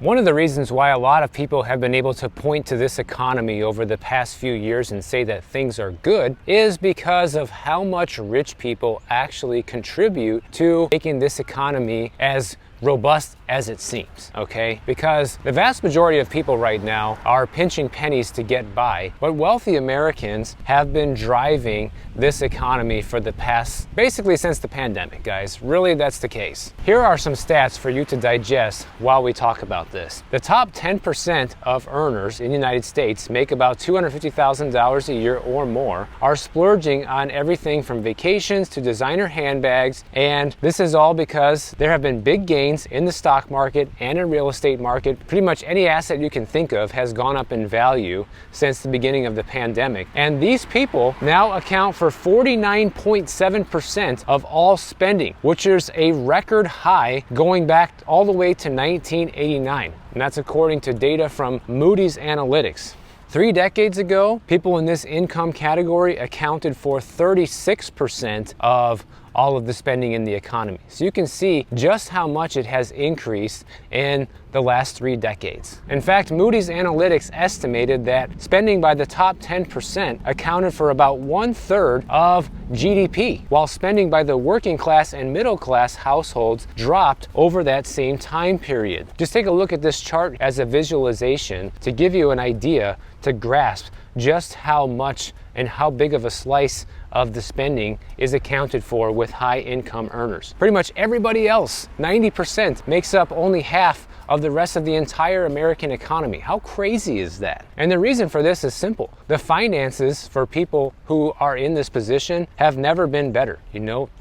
One of the reasons why a lot of people have been able to point to this economy over the past few years and say that things are good is because of how much rich people actually contribute to making this economy as robust as it seems, okay? Because the vast majority of people right now are pinching pennies to get by, but wealthy Americans have been driving this economy for the past, basically since the pandemic, guys. Really, that's the case. Here are some stats for you to digest while we talk about this. The top 10% of earners in the United States make about $250,000 a year or more, are splurging on everything from vacations to designer handbags, and this is all because there have been big gains in the stock market and in real estate market. Pretty much any asset you can think of has gone up in value since the beginning of the pandemic. And these people now account for 49.7% of all spending, which is a record high going back all the way to 1989. And that's according to data from Moody's Analytics. 3 decades ago, people in this income category accounted for 36% of all of the spending in the economy. So you can see just how much it has increased in the last 3 decades. In fact, Moody's Analytics estimated that spending by the top 10% accounted for about 1/3 of GDP, while spending by the working class and middle class households dropped over that same time period. Just take a look at this chart as a visualization to give you an idea, to grasp just how much and how big of a slice of the spending is accounted for with high income earners. Pretty much everybody else, 90%, makes up only half of the rest of the entire American economy. How crazy is that? And the reason for this is simple. The finances for people who are in this position have never been better.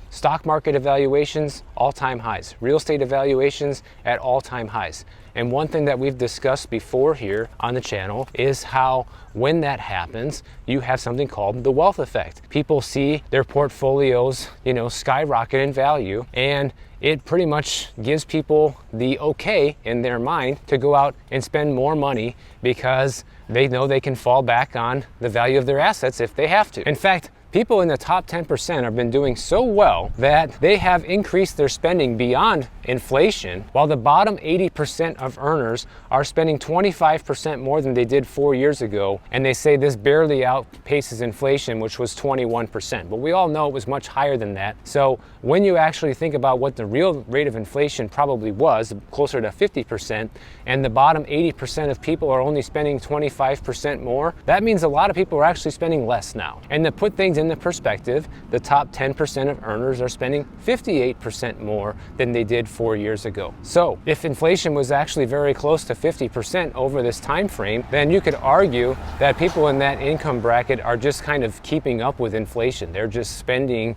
Stock market evaluations, all-time highs. Real estate evaluations at all-time highs. And one thing that we've discussed before here on the channel is how when that happens, you have something called the wealth effect. People see their portfolios, skyrocket in value, and it pretty much gives people the okay in their mind to go out and spend more money because they know they can fall back on the value of their assets if they have to. In fact, people in the top 10% have been doing so well that they have increased their spending beyond inflation, while the bottom 80% of earners are spending 25% more than they did 4 years ago. And they say this barely outpaces inflation, which was 21%. But we all know it was much higher than that. So when you actually think about what the real rate of inflation probably was, closer to 50%, and the bottom 80% of people are only spending 25% more, that means a lot of people are actually spending less now. And to put things in the perspective, the top 10% of earners are spending 58% more than they did 4 years ago. So if inflation was actually very close to 50% over this time frame, then you could argue that people in that income bracket are just kind of keeping up with inflation. They're just spending,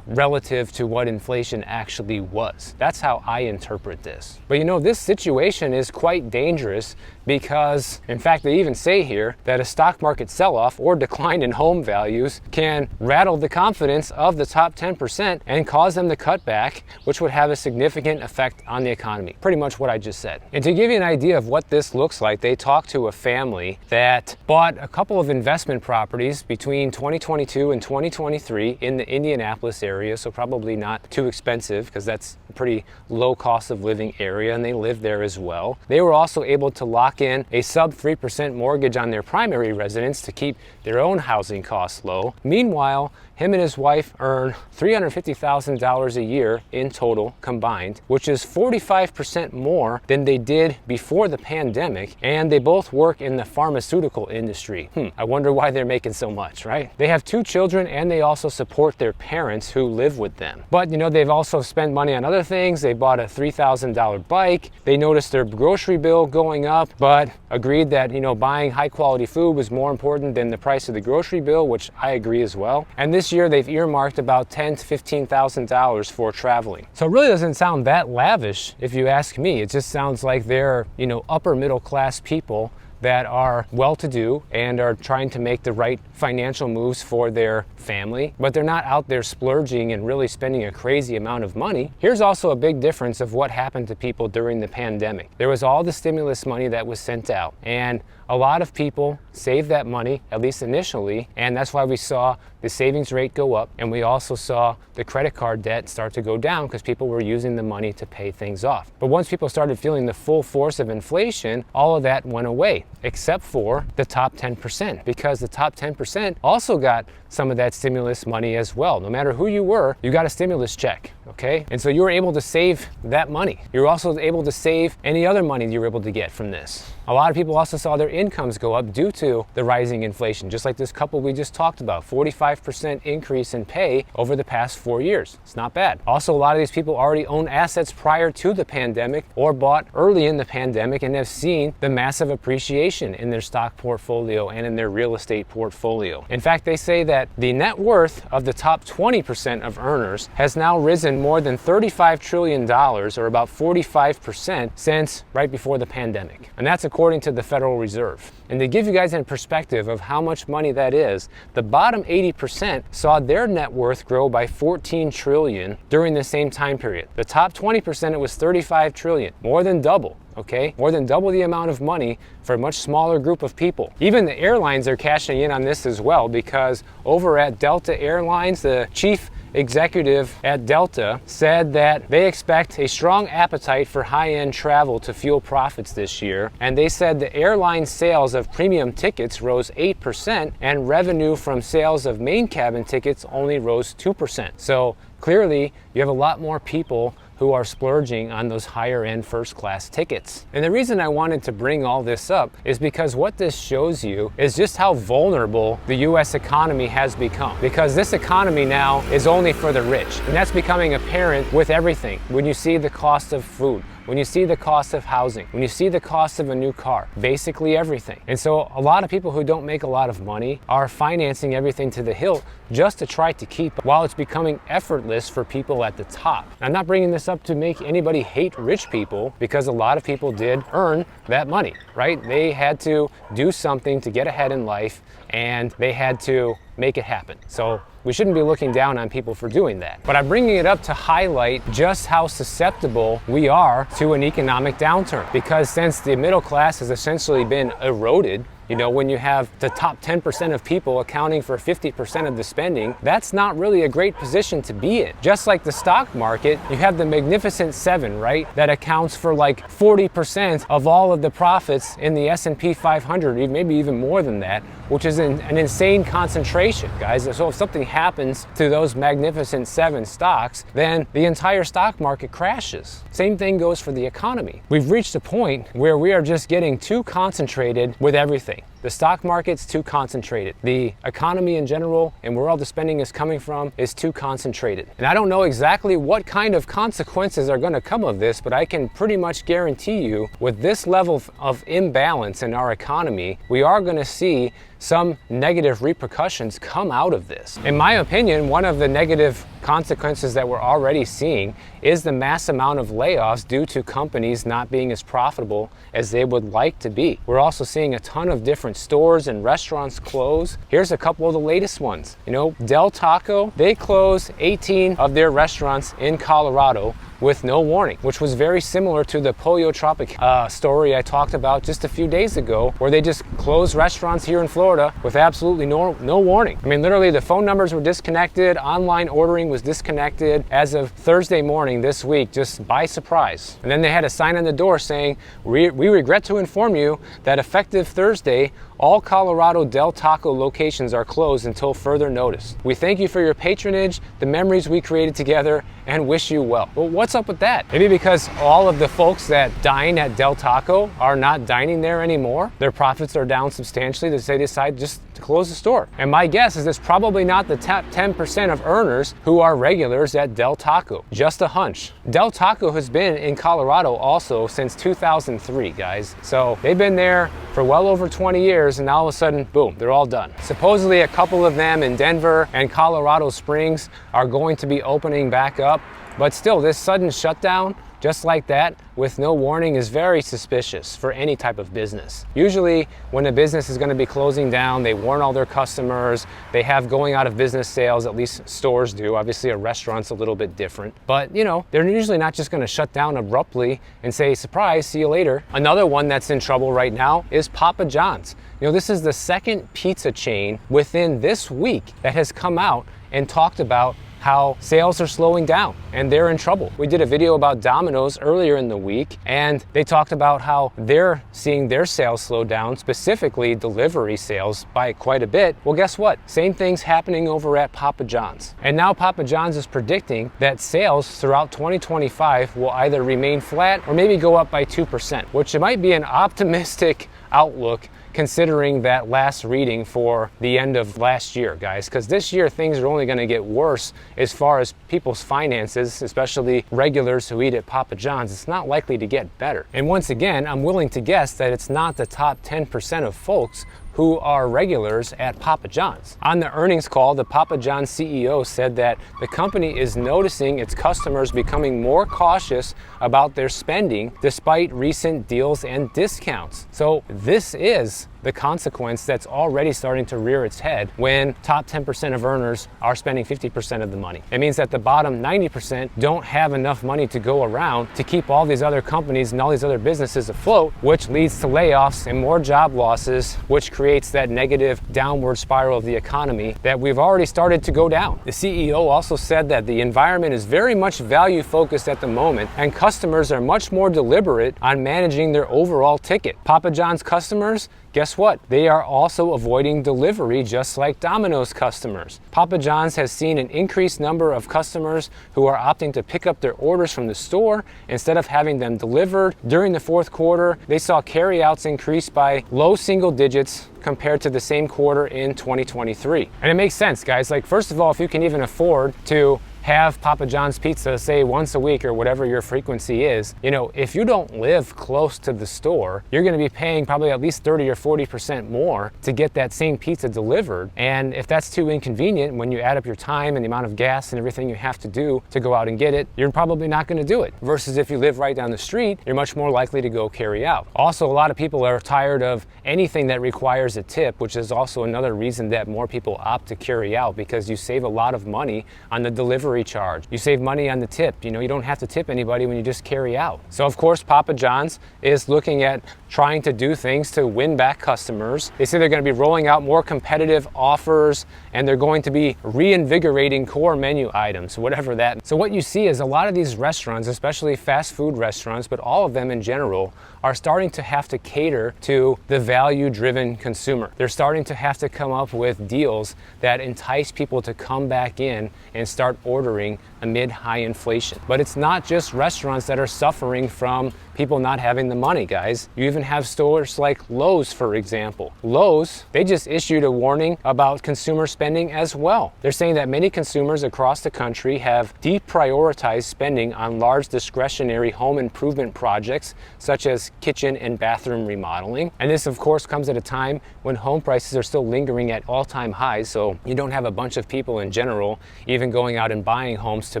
relative to what inflation actually was. That's how I interpret this. But this situation is quite dangerous because, in fact, they even say here that a stock market sell-off or decline in home values can rattle the confidence of the top 10% and cause them to cut back, which would have a significant effect on the economy. Pretty much what I just said. And to give you an idea of what this looks like, they talked to a family that bought a couple of investment properties between 2022 and 2023 in the Indianapolis area, so probably not too expensive because that's a pretty low cost of living area, and they live there as well. They were also able to lock in a sub 3% mortgage on their primary residence to keep their own housing costs low. Meanwhile, him and his wife earn $350,000 a year in total combined, which is 45% more than they did before the pandemic, and they both work in the pharmaceutical industry. I wonder why they're making so much, right? They have 2 children, and they also support their parents who live with them. But they've also spent money on other things. They bought a $3,000 bike. They noticed their grocery bill going up, but agreed that buying high quality food was more important than the price of the grocery bill, which I agree as well. And this year they've earmarked about $10,000 to $15,000 for traveling. So it really doesn't sound that lavish if you ask me. It just sounds like they're upper middle class people that are well-to-do and are trying to make the right financial moves for their family, but they're not out there splurging and really spending a crazy amount of money. Here's also a big difference of what happened to people during the pandemic. There was all the stimulus money that was sent out, and a lot of people saved that money, at least initially, and that's why we saw the savings rate go up, and we also saw the credit card debt start to go down because people were using the money to pay things off. But once people started feeling the full force of inflation, all of that went away, except for the top 10%, because the top 10% also got some of that stimulus money as well. No matter who you were, you got a stimulus check, okay? And so you were able to save that money. You're also able to save any other money you were able to get from this. A lot of people also saw their incomes go up due to the rising inflation, just like this couple we just talked about, 45% increase in pay over the past 4 years. It's not bad. Also, a lot of these people already own assets prior to the pandemic or bought early in the pandemic and have seen the massive appreciation in their stock portfolio and in their real estate portfolio. In fact, they say that the net worth of the top 20% of earners has now risen more than $35 trillion, or about 45%, since right before the pandemic. And that's according to the Federal Reserve. And to give you guys a perspective of how much money that is, the bottom 80% saw their net worth grow by 14 trillion during the same time period. The top 20%, it was 35 trillion, more than double. Okay, more than double the amount of money for a much smaller group of people. Even the airlines are cashing in on this as well, because over at Delta Airlines, the chief executive at Delta said that they expect a strong appetite for high-end travel to fuel profits this year. And they said the airline sales of premium tickets rose 8% and revenue from sales of main cabin tickets only rose 2%. So clearly, you have a lot more people who are splurging on those higher end first class tickets. And the reason I wanted to bring all this up is because what this shows you is just how vulnerable the US economy has become. Because this economy now is only for the rich. And that's becoming apparent with everything. When you see the cost of food, when you see the cost of housing, when you see the cost of a new car, basically everything. And so a lot of people who don't make a lot of money are financing everything to the hilt just to try to keep, while it's becoming effortless for people at the top. I'm not bringing this up to make anybody hate rich people, because a lot of people did earn that money, right? They had to do something to get ahead in life, and they had to make it happen. So we shouldn't be looking down on people for doing that. But I'm bringing it up to highlight just how susceptible we are to an economic downturn. Because since the middle class has essentially been eroded, you know, when you have the top 10% of people accounting for 50% of the spending, that's not really a great position to be in. Just like the stock market, you have the Magnificent Seven, right? That accounts for like 40% of all of the profits in the S&P 500, maybe even more than that, which is an insane concentration, guys. So if something happens to those Magnificent Seven stocks, then the entire stock market crashes. Same thing goes for the economy. We've reached a point where we are just getting too concentrated with everything. The stock market's too concentrated. The economy in general, and where all the spending is coming from, is too concentrated. And I don't know exactly what kind of consequences are going to come of this, but I can pretty much guarantee you, with this level of imbalance in our economy, we are going to see some negative repercussions come out of this. In my opinion, one of the negative consequences that we're already seeing is the mass amount of layoffs due to companies not being as profitable as they would like to be. We're also seeing a ton of different stores and restaurants close. Here's a couple of the latest ones. You know, Del Taco, they closed 18 of their restaurants in Colorado with no warning, which was very similar to the Pollo Tropic story I talked about just a few days ago, where they just closed restaurants here in Florida with absolutely no warning. I mean, literally the phone numbers were disconnected, online ordering was disconnected as of Thursday morning this week, just by surprise. And then they had a sign on the door saying, we regret to inform you that effective Thursday, all Colorado Del Taco locations are closed until further notice. We thank you for your patronage, the memories we created together, and wish you well. Well, what's up with that? Maybe because all of the folks that dine at Del Taco are not dining there anymore. Their profits are down substantially. They decide just to close the store. And my guess is it's probably not the top 10% of earners who are regulars at Del Taco. Just a hunch. Del Taco has been in Colorado also since 2003, guys. So they've been there for well over 20 years, and all of a sudden, boom, they're all done. Supposedly a couple of them in Denver and Colorado Springs are going to be opening back up, but still, this sudden shutdown just like that, with no warning, is very suspicious for any type of business. Usually when a business is going to be closing down, they warn all their customers, they have going out of business sales, at least stores do. Obviously a restaurant's a little bit different, but you know, they're usually not just going to shut down abruptly and say, surprise, see you later. Another one that's in trouble right now is Papa John's. You know, this is the second pizza chain within this week that has come out and talked about how sales are slowing down and they're in trouble. We did a video about Domino's earlier in the week, and they talked about how they're seeing their sales slow down, specifically delivery sales, by quite a bit. Well, guess what? Same thing's happening over at Papa John's. And now Papa John's is predicting that sales throughout 2025 will either remain flat or maybe go up by 2%, which might be an optimistic outlook considering that last reading for the end of last year, guys, because this year things are only going to get worse as far as people's finances, especially regulars who eat at Papa John's. It's not likely to get better. And once again, I'm willing to guess that it's not the top 10% of folks who are regulars at Papa John's. On the earnings call, the Papa John's CEO said that the company is noticing its customers becoming more cautious about their spending despite recent deals and discounts. So this is the consequence that's already starting to rear its head when top 10% of earners are spending 50% of the money. It means that the bottom 90% don't have enough money to go around to keep all these other companies and all these other businesses afloat, which leads to layoffs and more job losses, which creates that negative downward spiral of the economy that we've already started to go down. The CEO also said that the environment is very much value focused at the moment, and customers are much more deliberate on managing their overall ticket. Papa John's customers, guess what? They are also avoiding delivery just like Domino's customers. Papa John's has seen an increased number of customers who are opting to pick up their orders from the store instead of having them delivered. During the fourth quarter, they saw carryouts increase by low single digits compared to the same quarter in 2023. And it makes sense, guys. Like, first of all, if you can even afford to have Papa John's pizza, say once a week or whatever your frequency is, you know, if you don't live close to the store, you're gonna be paying probably at least 30 or 40% more to get that same pizza delivered. And if that's too inconvenient, when you add up your time and the amount of gas and everything you have to do to go out and get it, you're probably not gonna do it. Versus if you live right down the street, you're much more likely to go carry out. Also, a lot of people are tired of anything that requires a tip, which is also another reason that more people opt to carry out, because you save a lot of money on the delivery charge. You save money on the tip. You know, you don't have to tip anybody when you just carry out. So of course, Papa John's is looking at trying to do things to win back customers. They say they're going to be rolling out more competitive offers, and they're going to be reinvigorating core menu items, whatever that. So what you see is a lot of these restaurants, especially fast food restaurants, but all of them in general, are starting to have to cater to the value-driven consumer. They're starting to have to come up with deals that entice people to come back in and start ordering amid high inflation. But it's not just restaurants that are suffering from people not having the money, guys. You even have stores like Lowe's, for example. Lowe's, they just issued a warning about consumer spending as well. They're saying that many consumers across the country have deprioritized spending on large discretionary home improvement projects, such as kitchen and bathroom remodeling. And this, of course, comes at a time when home prices are still lingering at all-time highs, so you don't have a bunch of people in general even going out and buying homes to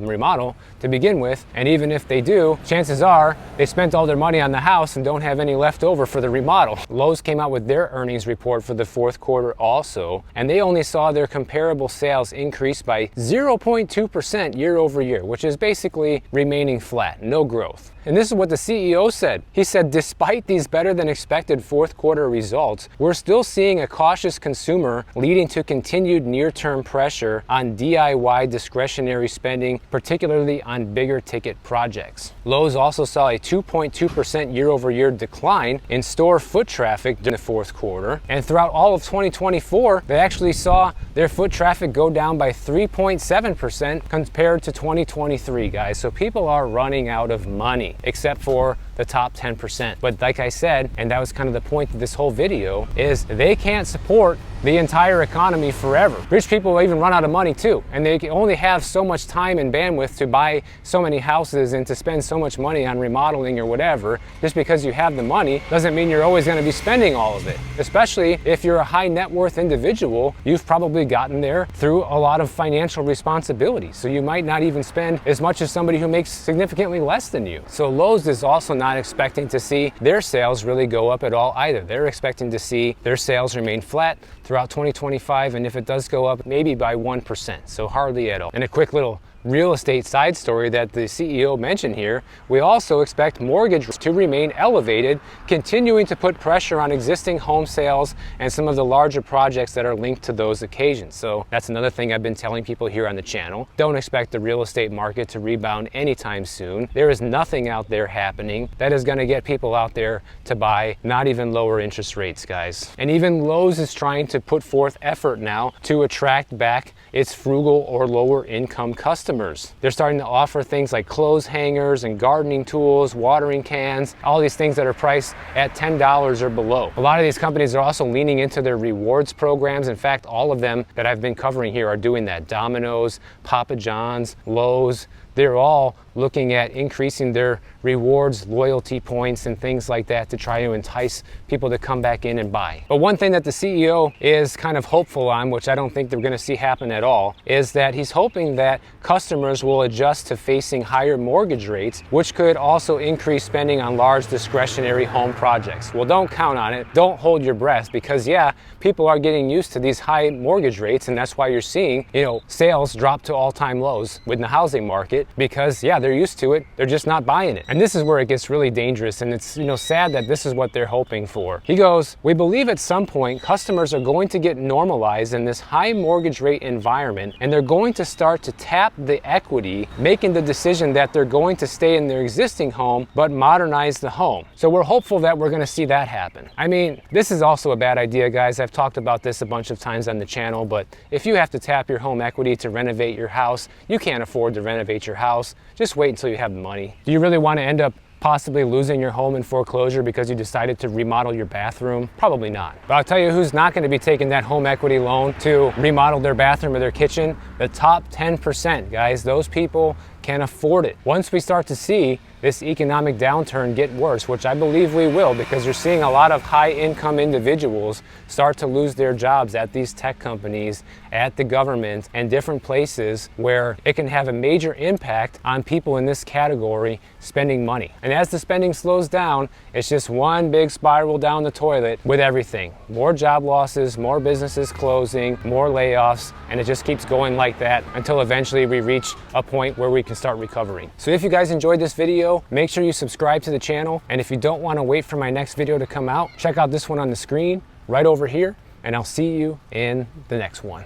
remodel to begin with. And even if they do, chances are they spent all their money on the house and don't have any left over for the remodel. Lowe's came out with their earnings report for the fourth quarter also, and they only saw their comparable sales increase by 0.2% year over year, which is basically remaining flat, no growth. And this is what the CEO said. He said, despite these better than expected fourth quarter results, we're still seeing a cautious consumer, leading to continued near-term pressure on DIY discretionary spending, particularly on bigger ticket projects. Lowe's also saw a 2.2% year-over-year decline in store foot traffic during the fourth quarter. And throughout all of 2024, they actually saw their foot traffic go down by 3.7% compared to 2023, guys. So people are running out of money, except for the top 10%. But like I said, and that was kind of the point of this whole video, is they can't support the entire economy forever. Rich people even run out of money too, and they only have so much time and bandwidth to buy so many houses and to spend so much money on remodeling or whatever. whatever. Just because you have the money doesn't mean you're always going to be spending all of it. Especially if you're a high net worth individual, you've probably gotten there through a lot of financial responsibility. So you might not even spend as much as somebody who makes significantly less than you. So Lowe's is also not expecting to see their sales really go up at all either. They're expecting to see their sales remain flat throughout 2025, and if it does go up, maybe by 1%, so hardly at all. And a quick little real estate side story that the CEO mentioned here, we also expect mortgage rates to remain elevated, continuing to put pressure on existing home sales and some of the larger projects that are linked to those occasions. So that's another thing I've been telling people here on the channel. Don't expect the real estate market to rebound anytime soon. There is nothing out there happening that is going to get people out there to buy, not even lower interest rates, guys. And even Lowe's is trying to put forth effort now to attract back its frugal or lower income customers. They're starting to offer things like clothes hangers and gardening tools, watering cans, all these things that are priced at $10 or below. A lot of these companies are also leaning into their rewards programs. In fact, all of them that I've been covering here are doing that. Domino's, Papa John's, Lowe's, they're all looking at increasing their rewards, loyalty points, and things like that to try to entice people to come back in and buy. But one thing that the CEO is kind of hopeful on, which I don't think they're going to see happen at all, is that he's hoping that customers will adjust to facing higher mortgage rates, which could also increase spending on large discretionary home projects. Well, don't count on it. Don't hold your breath, because yeah, people are getting used to these high mortgage rates, and that's why you're seeing, sales drop to all-time lows within the housing market, because yeah, they're used to it, they're just not buying it. And this is where it gets really dangerous, and it's sad that this is what they're hoping for. He goes, "We believe at some point customers are going to get normalized in this high mortgage rate environment, and they're going to start to tap the equity, making the decision that they're going to stay in their existing home but modernize the home." So we're hopeful that we're going to see that happen. I mean, this is also a bad idea, guys. I've talked about this a bunch of times on the channel, but if you have to tap your home equity to renovate your house, you can't afford to renovate your house. Just wait until you have the money. Do you really want to end up possibly losing your home in foreclosure because you decided to remodel your bathroom? Probably not. But I'll tell you who's not going to be taking that home equity loan to remodel their bathroom or their kitchen. The top 10%, guys. Those people can afford it. Once we start to see this economic downturn get worse, which I believe we will, because you're seeing a lot of high income individuals start to lose their jobs at these tech companies, at the government, and different places where it can have a major impact on people in this category spending money. And as the spending slows down, it's just one big spiral down the toilet with everything. More job losses, more businesses closing, more layoffs, and it just keeps going like that until eventually we reach a point where we can start recovering. So if you guys enjoyed this video, make sure you subscribe to the channel. And if you don't want to wait for my next video to come out, check out this one on the screen right over here, and I'll see you in the next one.